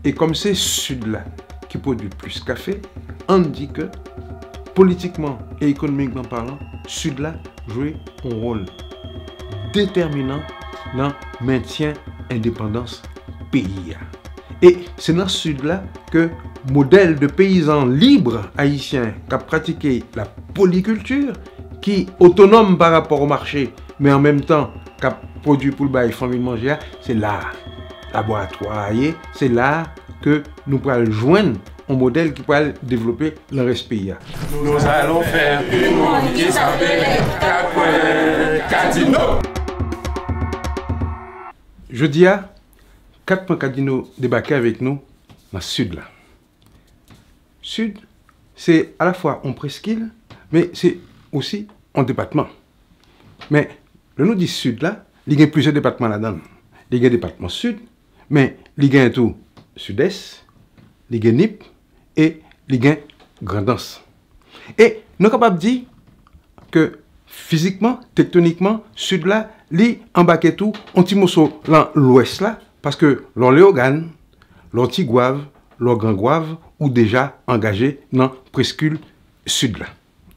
Et comme c'est sud-là qui produit plus café, on dit que politiquement et économiquement parlant, sud-là joue un rôle déterminant dans le maintien indépendance pays. Et c'est dans ce sud-là que le modèle de paysan libre haïtien qui a pratiqué la polyculture, qui est autonome par rapport au marché, mais en même temps qui a produit pour le bail famille manger, c'est là, laboratoire, c'est là que nous pourrons joindre un modèle qui pourra développer le reste pays. Nous allons faire une monde qui s'appelle Cadino. Je dis à 4 Cadino débarquer avec nous dans le sud là. Sud, c'est à la fois en presqu'île, mais c'est aussi en département. Mais le nous dit sud là, il y a plusieurs départements là-dedans. Il y a un département sud, mais il y a tout sud-est, il y a NIP et il y a Grandance. Et nous sommes capables de dire que physiquement, tectoniquement, sud là, li embarqué tout, on petit morceau dans l'ouest là, parce que l'on Léogane, l'on Tigouave, l'on Gangouave, ou déjà engagé dans presqu'île sud là.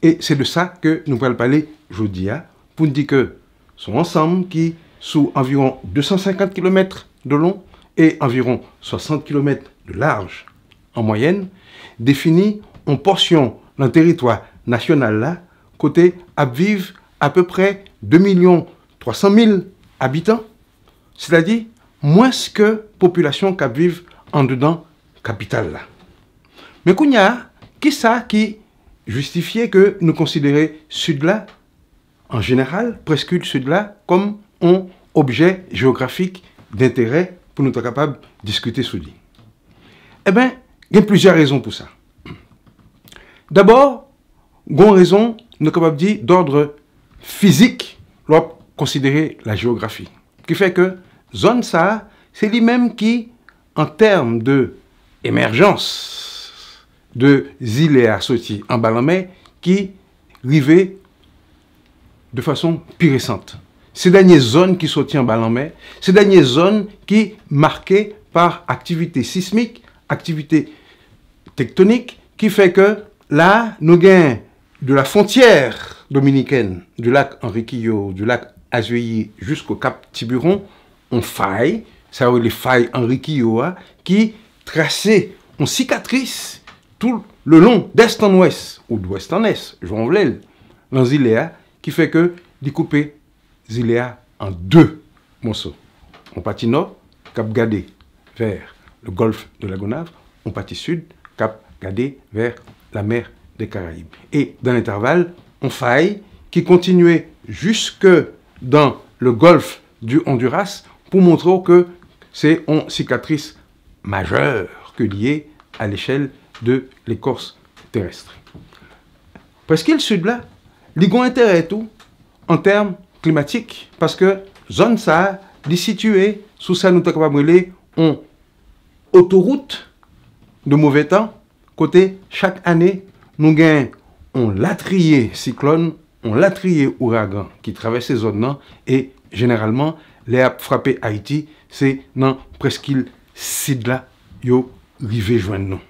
Et c'est de ça que nous allons parler aujourd'hui, pour nous dire que son ensemble qui, sous environ 250 km de long et environ 60 km de large en moyenne, définit une portion dans le territoire national là, côté à vivre à peu près 2 300 000 habitants, c'est-à-dire moins que population qui vivent en dedans capitale là. Mais Kounia, qui ça qui justifiait que nous considérions sud-là, en général, presque sud-là, comme un objet géographique d'intérêt pour nous être capables de discuter sur lui? Eh bien, il y a plusieurs raisons pour ça. D'abord, il y a une raison, nous sommes capables de dire, d'ordre physique, pour considérer la géographie. Qui fait que zone ça, c'est lui-même qui, en termes d'émergence, de Zilea sorti en Balamé qui arrivait de façon plus récente. Ces dernières zones qui sortent en Balamé, ces dernières zones qui marquées par activité sismique, activité tectonique, qui fait que là, nous gagnons de la frontière dominicaine, du lac Henriquillo, du lac Azueilly jusqu'au Cap Tiburon, on faille, ça veut dire les failles Henriquillo, qui traçaient une cicatrice tout le long d'est en ouest, ou d'ouest en est, Jean Vlel, dans Zilea, qui fait que découper Zilea en 2 morceaux. On partit nord, Cap Gadé, vers le golfe de la Gonave, on partit sud, Cap Gadé, vers la mer des Caraïbes. Et dans l'intervalle, on faille qui continuait jusque dans le golfe du Honduras pour montrer que c'est une cicatrice majeure que liée à l'échelle de l'écorce terrestre. Parce que le sud là, il y a un intérêt tout en termes climatiques, parce que zone ça est située sous ça nous sommes capables de relier une autoroute de mauvais temps, côté chaque année nous gagnons un latrier cyclone, un latrier ouragan qui traverse ces zones là, et généralement les frappé Haïti, c'est dans presqu'île sud là yo rivé joindre nous.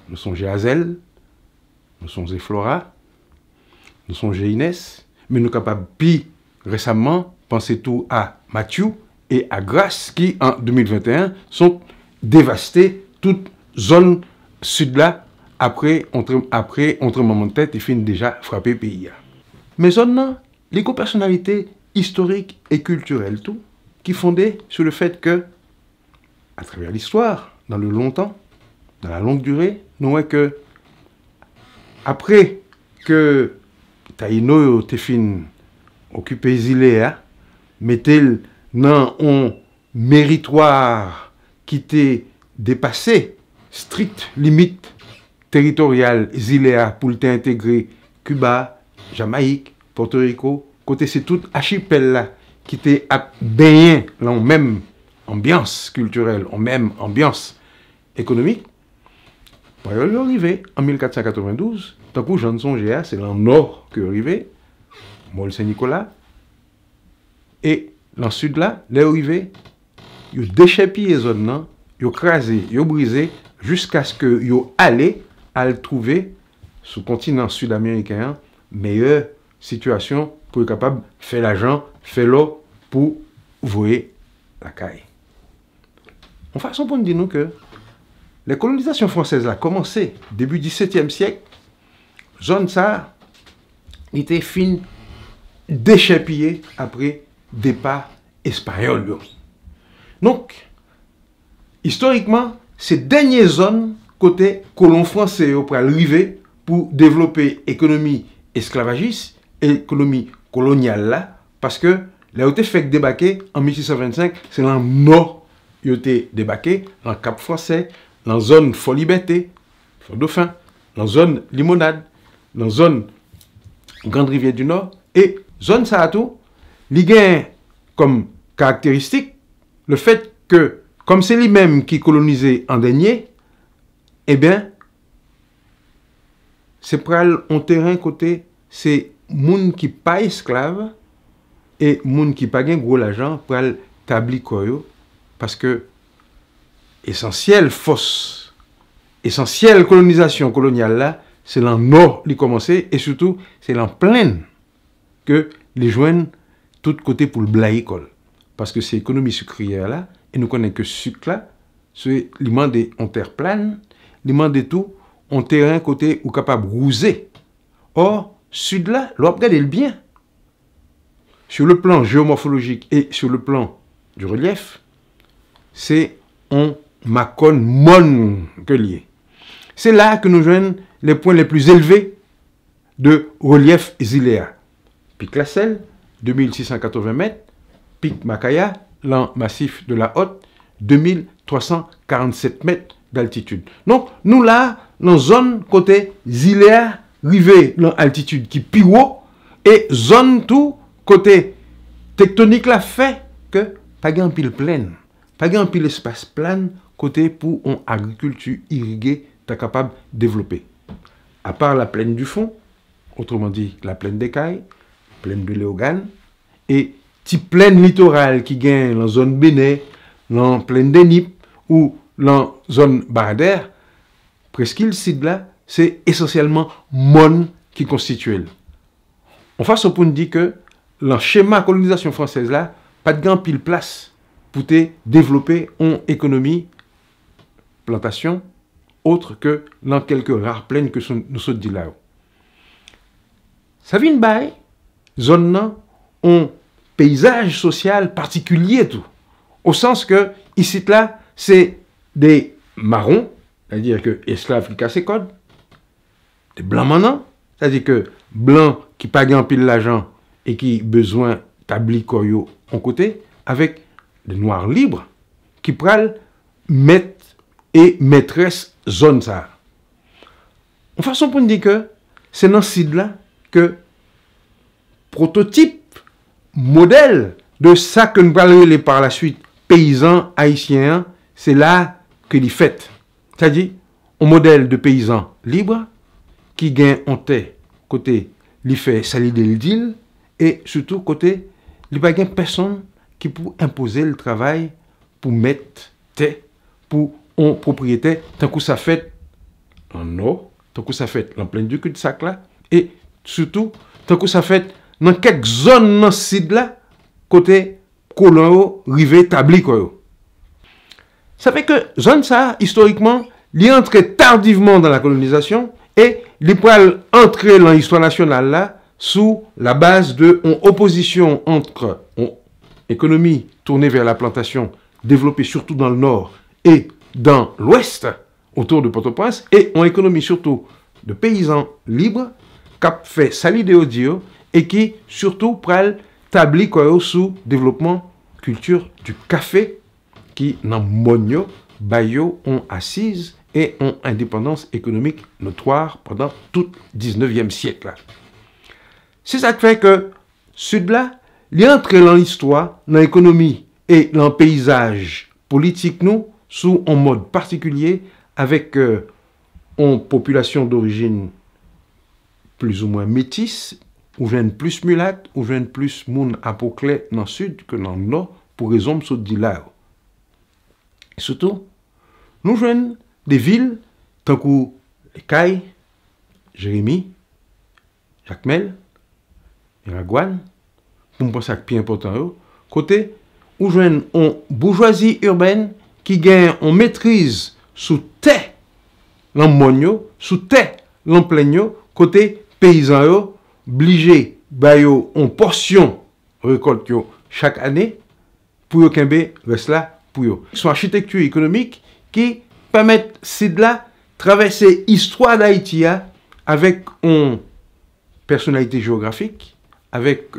Nous sommes Azel, nous sommes Flora, nous sommes Inès, mais nous sommes capables, plus récemment, penser tout à Mathieu et à Grasse qui, en 2021, sont dévastés toute zone sud-là après moment de tête et finissent déjà frapper le pays. Mais zone les personnalités historiques et culturelles, tout, qui fondées sur le fait que, à travers l'histoire, dans le longtemps, dans la longue durée, nous voyons que après que Taïno te fin occupé Zilea, mettez dans un méritoire qui était dépassé, stricte limite territoriale Zilea pour intégrer Cuba, Jamaïque, Porto Rico, côté c'est tout archipel là qui était baigné dans la même ambiance culturelle, en même ambiance économique. Pour arriver en 1492, tant que Jean Songéa, c'est dans le nord que arrivé, Mol Saint-Nicolas, et dans le sud là, les arrivé, ils déchépillent les zones là, yo crasé, yo brisé, jusqu'à ce que yo allé à le trouver sur le continent sud-américain, meilleure situation pour être capable de faire l'argent, faire l'eau pour voyer la caille. En façon pour nous dire nous que les colonisations françaises a commencé début 17e siècle, zone ça était fin déchépillé après départ espagnol. Donc, historiquement, ces dernières zones côté colons français pour arriver pour développer économie esclavagiste, économie coloniale là, parce que là où été fait débarquer en 1625, c'est dans le nord où été débarqué, dans le Cap Français, dans la zone Fort Liberté, Fort Dauphin, dans la zone Limonade, dans la zone Grande Rivière du Nord, et zone ça a tout, il gagne comme caractéristique le fait que, comme c'est lui-même qui colonisait en dernier, eh bien, c'est pour un terrain côté, c'est moun qui pas esclave et moun qui pas gain gros l'argent pour établir koyo, parce que essentielle force, essentielle colonisation coloniale là, c'est dans le nord qui commençait et surtout c'est dans plaine que les joignent tout côté pour le blaïcole, parce que c'est l'économie sucrière là et nous connaissons que sucre là, c'est l'immense en terre plane, l'immense de tout en terrain côté ou capable de rouser. Or sud là, l'on regarde le bien. Sur le plan géomorphologique et sur le plan du relief, c'est un Macon mon que lié. C'est là que nous joignons les points les plus élevés de relief ziléa. Pic La Selle, 2680 mètres. Pic Macaya, l'an massif de la Haute, 2347 mètres d'altitude. Donc, nous là, dans zone côté ziléa, rivé dans altitude qui plus haut, et zone tout côté tectonique là fait que pas grand pile pleine, pas grand pile espace plein côté pour une agriculture irriguée t'es capable de développer. À part la plaine du fond, autrement dit la plaine des Cailles, plaine de Léogane, et petite plaine littorale qui gagne dans la zone Béné, dans la plaine des Nippes ou dans la zone Baradère, presque le site là, c'est essentiellement mon qui constitue. En face, on peut dire que le schéma colonisation française là, pas de grand pile place pour développer une économie plantation autre que dans quelques rares plaines que nous sommes dit là. Ça vient de zone là, un paysage social particulier tout. Au sens que ici là, c'est des marrons, c'est-à-dire que esclaves qui cassent les codes, des blancs maintenant, c'est-à-dire que blancs qui pagent en pile l'argent et qui besoin d'établir koyo en côté, avec des noirs libres qui prennent maître et maîtresse zone ça. En façon pour dire que c'est dans ce site là que prototype, modèle de ça que nous parlerons par la suite, paysans haïtiens, c'est là que les fait. C'est-à-dire un modèle de paysan libre qui gagne en tête côté il fait salir de l'île et surtout côté il n'y a pas personne qui peut imposer le travail pour mettre tête pour un propriétaire tant que ça fait en eau, tant que ça fait en plein du cul-de-sac là et surtout tant que ça fait dans quelques zones dans ce site là côté colon rivé établi quoi. Ça fait que zone ça historiquement il est entré tardivement dans la colonisation et il peut entrer dans l'histoire nationale là sous la base de une opposition entre une économie tournée vers la plantation développée surtout dans le nord et dans l'ouest autour de Port-au-Prince et une économie surtout de paysans libres qui a fait salir des audio et qui surtout pral tabli sous développement culture du café qui dans Monio Bayo ont assise et ont indépendance économique notoire pendant tout le 19e siècle. C'est ça qui fait que Sud-là, il est entré dans l'histoire, dans l'économie et dans le paysage politique, nous, sous un mode particulier, avec une population d'origine plus ou moins métisse, ou viennent plus mulattes, ou viennent plus moun apoclé dans le sud que dans le nord, pour raison de ce là. Surtout, nous joignons des villes, tant que les Cailles, Jérémy, Jacmel, Miragouane, pour me penser à plus important, côté où joignent une bourgeoisie urbaine qui gagne en maîtrise sous terre l'ammonio, sous terre l'empleigno, côté paysan obligé bayo en portion récolte yo chaque année pour qu'il reste là pour eux. Son architecture économique qui permet de là traverser l'histoire d'Haïti avec une personnalité géographique, avec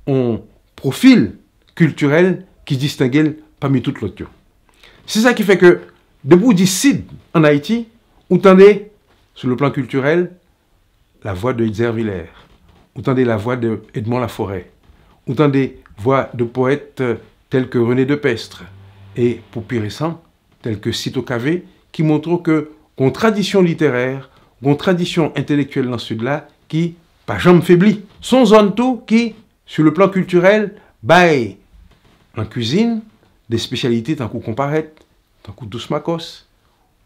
un profil culturel qui distingue parmi toutes les autres. C'est ça qui fait que, debout d'ici en Haïti, vous entendez, sur le plan culturel, la voix de Hitzer Villers, vous entendez la voix de Edmond Laforêt, vous entendez la voix de poètes tels que René Depestre, et pour plus récent, tels que Cito Cavé, qui montrent que une tradition littéraire, une tradition intellectuelle dans ce sud-là, qui, pas jamais faiblit. Son zone tout qui, sur le plan culturel, baille en cuisine, des spécialités tant qu'on comparette, tant qu'on douce macos.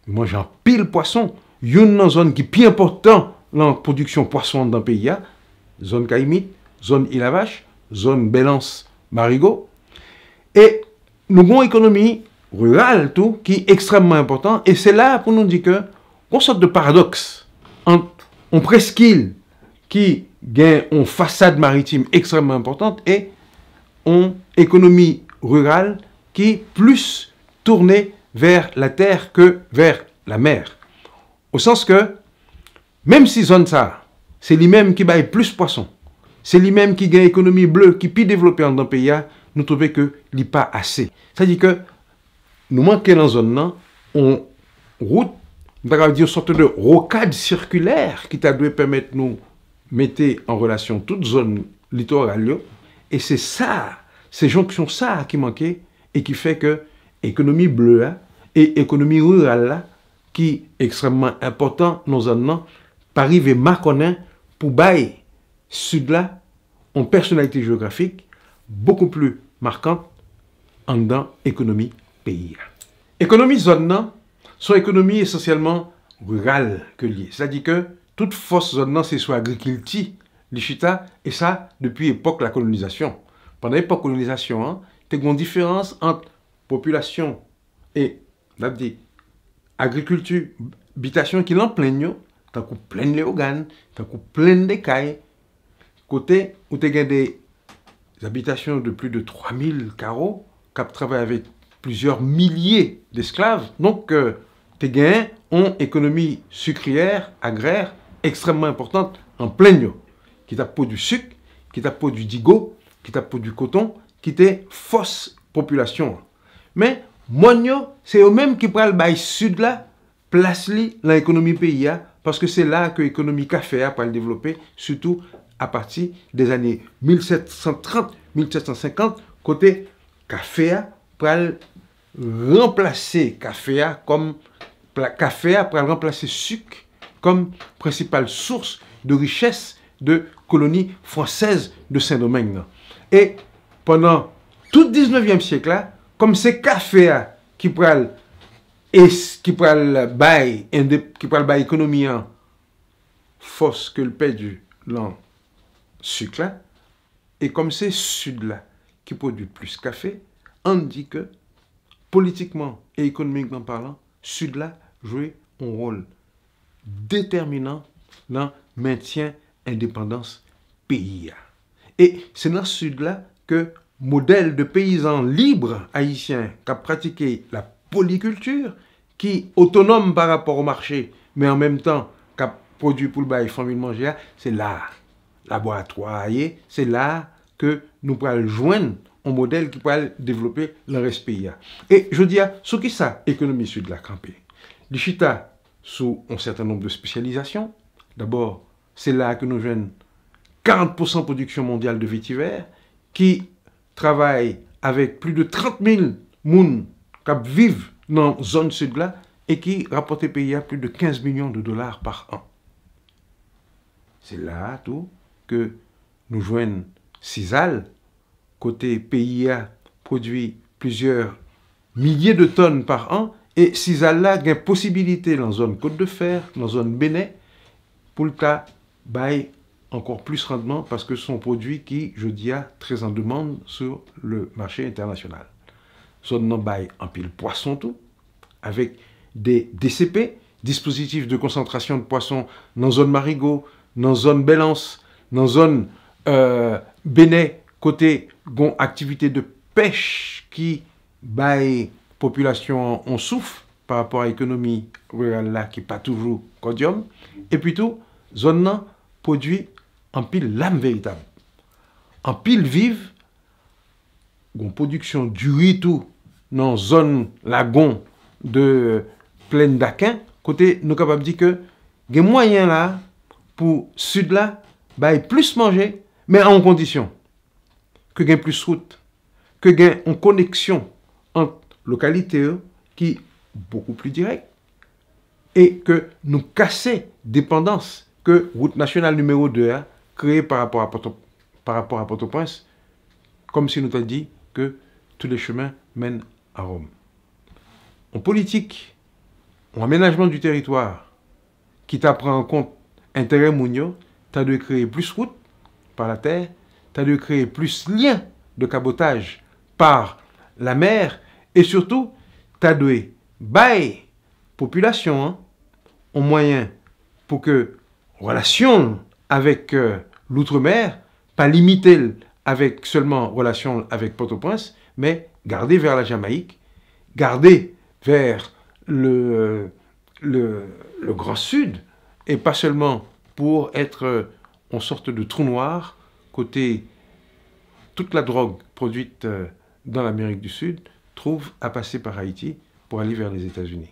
Moi, j'en pile poisson. Il y a une zone qui est plus importante dans la production poisson dans le pays, zone Caïmite, zone Île-à-Vache, zone Bélance, Marigot. Et nous avons une économie rurale tout, qui est extrêmement importante. Et c'est là pour nous dire que, une sorte de paradoxe entre une presqu'île qui gagne une façade maritime extrêmement importante et une économie rurale qui est plus tournée vers la terre que vers la mer. Au sens que, même si zone ça, c'est lui-même qui baille plus poisson, c'est lui-même qui gagne économie bleue, qui peut développer dans le pays, nous trouvons que il n'est pas assez. C'est-à-dire que nous manquons dans la zone, on route, on va dire une sorte de rocade circulaire qui doit permettre de nous mettre en relation toute zone littorale. Et c'est ça, ces jonctions ça qui manquaient et qui fait que l'économie bleue et l'économie rurale, qui est extrêmement important dans nos zones, Paris et Marconin pour bailler sud-là en personnalité géographique beaucoup plus marquante en dans l'économie pays. Économie zone, son économie essentiellement rurale que liée. C'est-à-dire que toute force zone, c'est soit agriculture, l'Ichita, et ça depuis l'époque de la colonisation. Pendant l'époque de la colonisation, il y a une différence entre population et agriculture, habitation qui l'en plaignent, tant qu'on plein les organes, tant qu'on plein des cailles, côté où tu as des habitations de plus de 3000 carreaux, qui travaillent avec plusieurs milliers d'esclaves. Donc, tu as une économie sucrière, agraire, extrêmement importante en plein qui t'a produit du sucre, qui t'a produit du digo, qui t'a produit du coton, qui t'a fausse population. Mais, Monio, c'est eux-mêmes qui prennent le bail sud là, place dans l'économie pays, parce que c'est là que l'économie café a le développer, surtout à partir des années 1730-1750, côté café pour remplacer café comme café pour remplacer sucre comme principale source de richesse de colonies françaises de Saint-Domingue. Et pendant tout le 19e siècle là, comme c'est café qui prend bail économie en force que le pays du sucre là, et comme c'est sud là qui produit plus café, on dit que politiquement et économiquement parlant, sud là joue un rôle déterminant dans le maintien indépendance pays. Et c'est dans ce sud là que modèle de paysans libres haïtiens qui a pratiqué la polyculture, qui est autonome par rapport au marché, mais en même temps qui a produit pour le bail famille manger, c'est là, laboratoire, c'est là que nous pourrons joindre un modèle qui pourrait développer le reste pays. Et je dis, ce qui ça, économie sud de la campée, l'Ichita sous un certain nombre de spécialisations. D'abord, c'est là que nous joignons 40% de production mondiale de vétiver, qui travaille avec plus de 30 000 personnes qui vivent dans la zone sud-là et qui rapportent pays à plus de 15 millions de dollars par an. C'est là tout que nous joignons Cisal, côté PIA produit plusieurs milliers de tonnes par an Et si ça a une possibilité dans la zone Côte de Fer, dans la zone Bénin, pour le cas, bail encore plus rendement parce que ce sont produits qui, je dis, très en demande sur le marché international. Zone non bail en pile poisson tout, avec des DCP, dispositifs de concentration de poissons dans la zone Marigot, dans la zone Bélance, dans la zone Bénin, côté gon activité de pêche qui bail population on souffre par rapport à l'économie rurale là qui n'est pas toujours codium, et puis tout, zone non produit en pile lame véritable. En pile vive, une production du riz tout dans zone lagon de plaine d'Aquin, côté nous capable de dire que des moyens là pour sud là, bah plus manger, mais en condition que gain plus route, que gain en connexion entre localités qui beaucoup plus direct et que nous casser dépendance que route nationale numéro 2 a créée par rapport à Port-au-Prince, comme si nous t'avons dit que tous les chemins mènent à Rome. En politique, en aménagement du territoire, qui prend en compte intérêt mounio, tu as de créer plus route par la terre, tu as de créer plus liens de cabotage par la mer, et surtout, tu as de bailler population en moyen pour que relation avec l'outre-mer, pas limiter avec seulement relation avec Port-au-Prince, mais garder vers la Jamaïque, garder vers le Grand Sud, et pas seulement pour être en sorte de trou noir, côté toute la drogue produite dans l'Amérique du Sud, trouve à passer par Haïti pour aller vers les États-Unis.